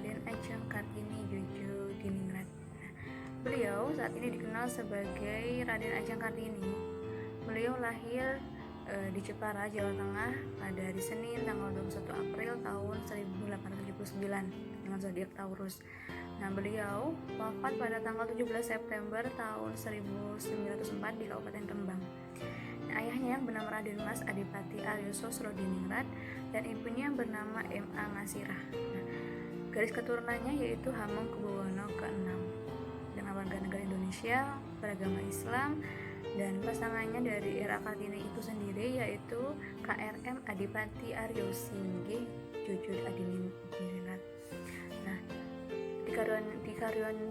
Raden Ajeng Kartini Djojodiningrat. Beliau saat ini dikenal sebagai Raden Ajeng Kartini. Beliau lahir di Jepara, Jawa Tengah pada hari Senin tanggal 21 April tahun 1879 dengan zodiak Taurus. Nah, beliau wafat pada tanggal 17 September tahun 1904 di Kabupaten Rembang. Nah, ayahnya bernama Raden Mas Adipati Aryo Sosrodiningrat dan ibunya bernama M.A. Ngasirah. Nah, garis keturunannya yaitu Hamengkubuwono ke-6 dengan warga negara Indonesia beragama Islam, dan pasangannya dari R.A. Kartini itu sendiri yaitu K.R.M. Adipati Aryo Singge Djojodiningrat. Nah,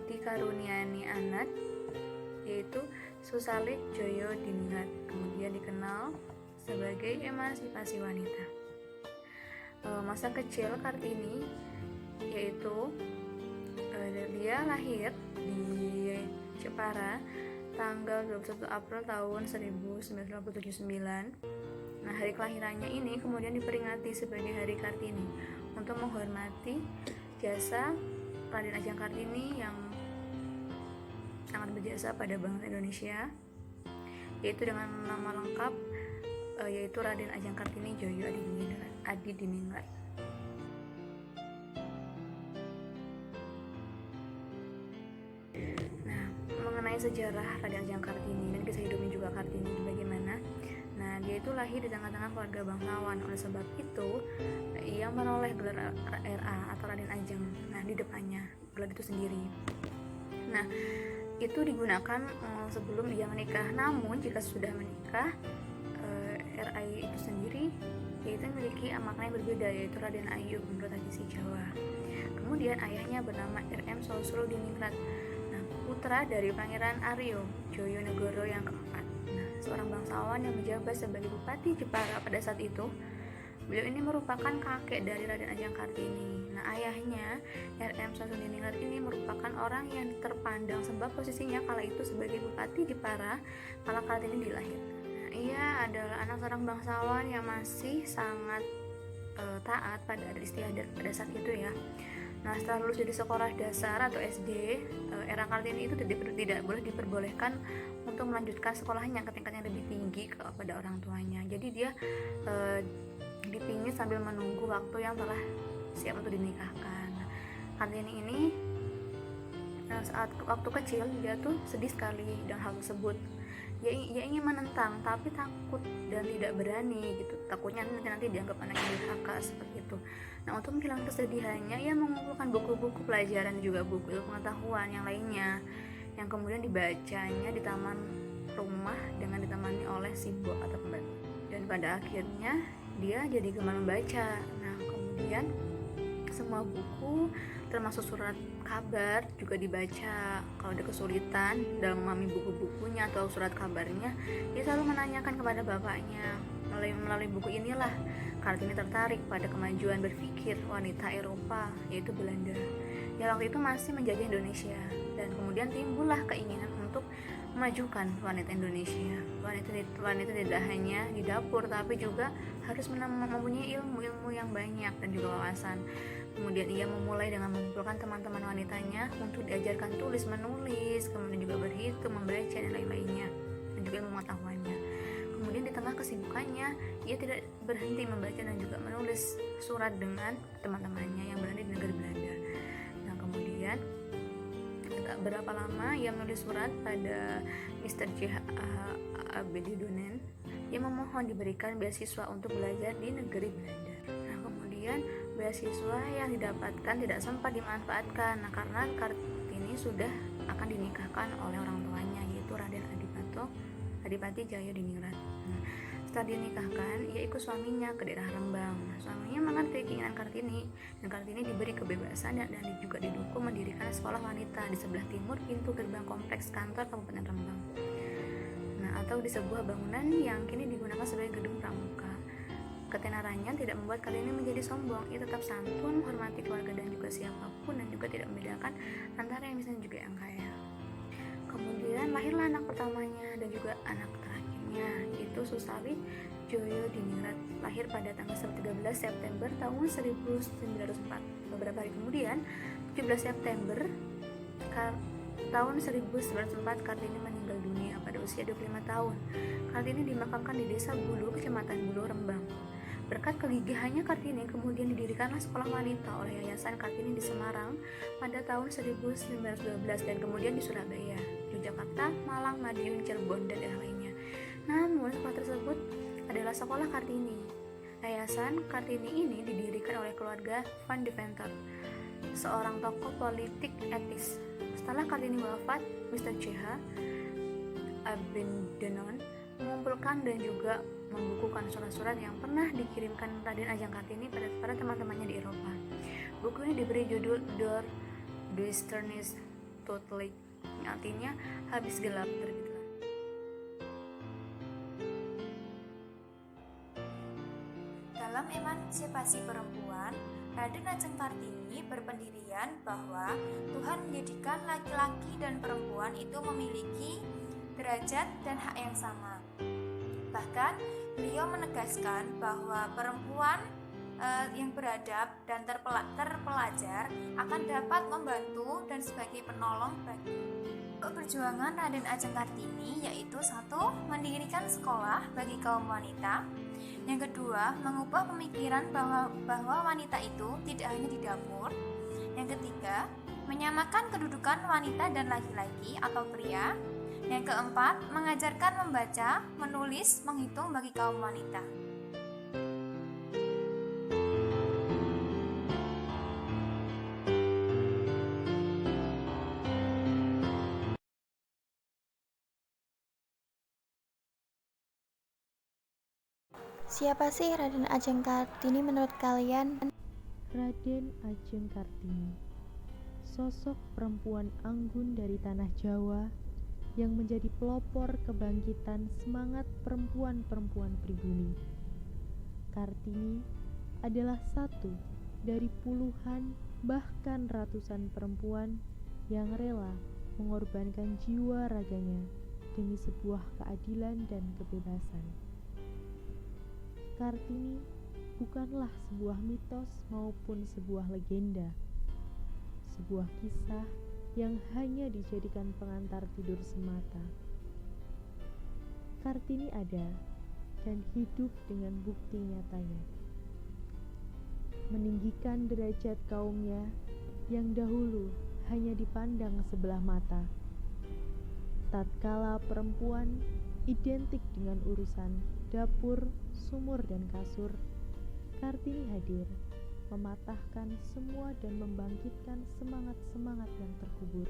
dikaruniani anak yaitu Susalit Djojodiningrat, kemudian dikenal sebagai emansipasi wanita. Masa kecil Kartini yaitu dia lahir di Jepara tanggal 21 April tahun 1979. Nah, hari kelahirannya ini kemudian diperingati sebagai Hari Kartini untuk menghormati jasa Raden Ajeng Kartini yang sangat berjasa pada bangsa Indonesia, yaitu dengan nama lengkap yaitu Raden Ajeng Kartini Djojodiningrat. Nah, mengenai sejarah Raden Ajeng Kartini dan kisah hidupnya juga Kartini bagaimana? Nah, dia itu lahir di tengah-tengah keluarga bangsawan. Oleh sebab itu, ia menoleh gelar RA atau Raden Ajeng. Nah, di depannya gelar itu sendiri. Nah, itu digunakan sebelum ia menikah. Namun jika sudah menikah, RA itu sendiri yaitu memiliki makna yang berbeda, yaitu Raden Ayu menurut tradisi Jawa. Kemudian ayahnya bernama R.M. Sosrodiningrat. Nah, putra dari Pangeran Aryo Joyonegoro yang keempat. Nah, seorang bangsawan yang menjabat sebagai Bupati Jepara pada saat itu. Beliau ini merupakan kakek dari Raden Ajeng Kartini. Nah, ayahnya R.M. Sosrodiningrat ini merupakan orang yang terpandang sebab posisinya kala itu sebagai Bupati Jepara kala Kartini dilahirkan. Nah, ia adalah anak seorang bangsawan yang masih sangat taat pada adat istiadat pada saat itu ya. Nah, setelah lulus dari sekolah dasar atau SD, R.A. Kartini itu tidak boleh diperbolehkan untuk melanjutkan sekolahnya ke tingkat yang lebih tinggi kepada orang tuanya. Jadi dia dipingit sambil menunggu waktu yang telah siap untuk dinikahkan. Nah, Kartini ini saat waktu kecil dia tuh sedih sekali dengan hal tersebut. Dia ingin menentang tapi takut dan tidak berani gitu. Takutnya nanti dianggap anak yang durhaka seperti itu. Nah, untuk menghilangkan kesedihannya, ia mengumpulkan buku-buku pelajaran dan juga buku ilmu pengetahuan yang lainnya yang kemudian dibacanya di taman rumah dengan ditemani oleh Simbo atau pembantu. Dan pada akhirnya dia jadi gemar membaca. Nah, kemudian semua buku termasuk surat kabar juga dibaca. Kalau ada kesulitan dalam memahami buku-bukunya atau surat kabarnya, dia selalu menanyakan kepada bapaknya. Melalui buku inilah Kartini tertarik pada kemajuan berpikir wanita Eropa, yaitu Belanda, yang waktu itu masih menjajah Indonesia. Dan kemudian timbullah keinginan untuk memajukan wanita Indonesia. Wanita tidak hanya di dapur, tapi juga harus mempunyai ilmu yang banyak dan juga wawasan. Kemudian ia memulai dengan mengumpulkan teman-teman wanitanya untuk diajarkan tulis menulis, kemudian juga berhitung, membaca dan lain-lainnya, dan juga ilmu pengetahuannya. Kemudian di tengah kesibukannya, ia tidak berhenti membaca dan juga menulis surat dengan teman-temannya yang berada di negeri Belanda. Nah, kemudian tak berapa lama ia menulis surat pada Mr. J. Abedidonen yang memohon diberikan beasiswa untuk belajar di negeri Belanda. Nah, kemudian beasiswa yang didapatkan tidak sempat dimanfaatkan. Nah, karena Kartini sudah akan dinikahkan oleh orang tuanya, yaitu Raden Adipati Djojodiningrat. Nah, setelah dinikahkan, ia ikut suaminya ke daerah Rembang. Nah, suaminya mengerti keinginan Kartini, dan Kartini diberi kebebasan dan juga didukung mendirikan sekolah wanita di sebelah timur pintu gerbang kompleks kantor Kabupaten Rembang. Nah, atau di sebuah bangunan yang kini digunakan sebagai gedung pramuka. Ketenarannya tidak membuat Kartini menjadi sombong. Ia tetap santun, menghormati keluarga dan juga siapapun, dan juga tidak membedakan antara yang miskin dan juga yang kaya. Kemudian lahirlah anak pertamanya dan juga anak terakhir. ayahnya, yaitu Susawi Joyodiningrat, lahir pada tanggal 13 September tahun 1904. Beberapa hari kemudian, 17 September tahun 1904, Kartini meninggal dunia pada usia 25 tahun. Kartini dimakamkan di Desa Bulu, Kecamatan Bulu, Rembang. Berkat kegigihannya Kartini, kemudian didirikanlah sekolah wanita oleh Yayasan Kartini di Semarang pada tahun 1912 dan kemudian di Surabaya, Yogyakarta, Malang, Madiun, Cirebon, dan daerah lainnya. Namun sekolah tersebut adalah sekolah Kartini. Yayasan Kartini ini didirikan oleh keluarga Van Deventer, seorang tokoh politik etis. Setelah Kartini wafat, Mr. C.H. Abendenon mengumpulkan dan juga membukukan surat-surat yang pernah dikirimkan Raden Ajeng Kartini pada teman-temannya di Eropa. Buku ini diberi judul Door Duisternis Totally, yang artinya habis gelap terbitlah. Dalam emansipasi perempuan, Raden Ajeng Kartini berpendirian bahwa Tuhan menjadikan laki-laki dan perempuan itu memiliki derajat dan hak yang sama. Bahkan beliau menegaskan bahwa perempuan yang beradab dan terpelajar akan dapat membantu dan sebagai penolong bagi perjuangan Raden Ajeng Kartini, yaitu 1. Mendirikan sekolah bagi kaum wanita. Yang kedua, mengubah pemikiran bahwa wanita itu tidak hanya di dapur. Yang ketiga, menyamakan kedudukan wanita dan laki-laki atau pria. Yang keempat, mengajarkan membaca, menulis, menghitung bagi kaum wanita. Siapa sih Raden Ajeng Kartini menurut kalian? Raden Ajeng Kartini, sosok perempuan anggun dari tanah Jawa yang menjadi pelopor kebangkitan semangat perempuan-perempuan pribumi. Kartini adalah satu dari puluhan bahkan ratusan perempuan yang rela mengorbankan jiwa raganya demi sebuah keadilan dan kebebasan. Kartini bukanlah sebuah mitos maupun sebuah legenda, sebuah kisah yang hanya dijadikan pengantar tidur semata. Kartini ada dan hidup dengan bukti nyatanya, meninggikan derajat kaumnya yang dahulu hanya dipandang sebelah mata. Tatkala perempuan identik dengan urusan dapur, sumur, dan kasur, Kartini hadir, mematahkan semua dan membangkitkan semangat-semangat yang terkubur.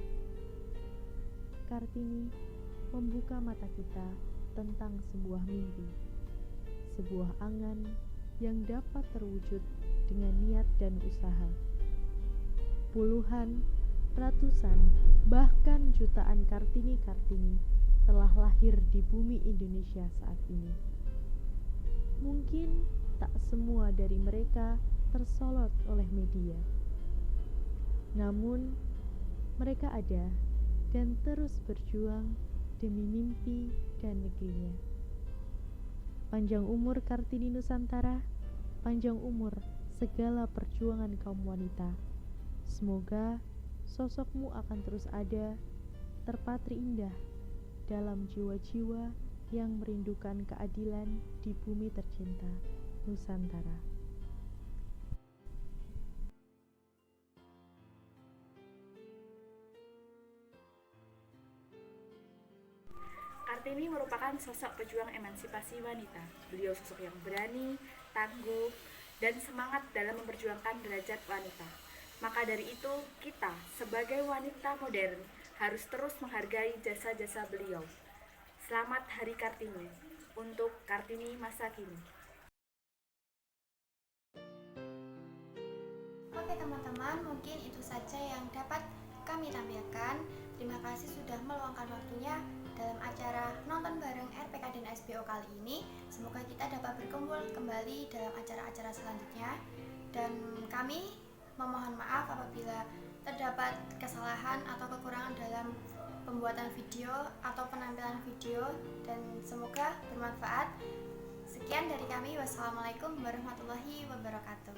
Kartini membuka mata kita tentang sebuah mimpi, sebuah angan yang dapat terwujud dengan niat dan usaha. Puluhan, ratusan, bahkan jutaan Kartini-Kartini telah lahir di bumi Indonesia saat ini. Mungkin tak semua dari mereka tersolot oleh media. Namun, mereka ada dan terus berjuang demi mimpi dan negerinya. Panjang umur Kartini Nusantara, panjang umur segala perjuangan kaum wanita. Semoga sosokmu akan terus ada, terpatri indah dalam jiwa-jiwa yang merindukan keadilan di bumi tercinta Nusantara. Kartini merupakan sosok pejuang emansipasi wanita. Beliau sosok yang berani, tangguh, dan semangat dalam memperjuangkan derajat wanita. Maka dari itu, kita sebagai wanita modern harus terus menghargai jasa-jasa beliau. Selamat Hari Kartini untuk Kartini masa kini. Oke teman-teman, mungkin itu saja yang dapat kami tampilkan. Terima kasih sudah meluangkan waktunya dalam acara nonton bareng RPK dan SBO kali ini. Semoga kita dapat berkumpul kembali dalam acara-acara selanjutnya. Dan kami memohon maaf apabila terdapat kesalahan atau kekurangan dalam pembuatan video atau penampilan video video dan semoga bermanfaat. Sekian dari kami. Wassalamualaikum warahmatullahi wabarakatuh.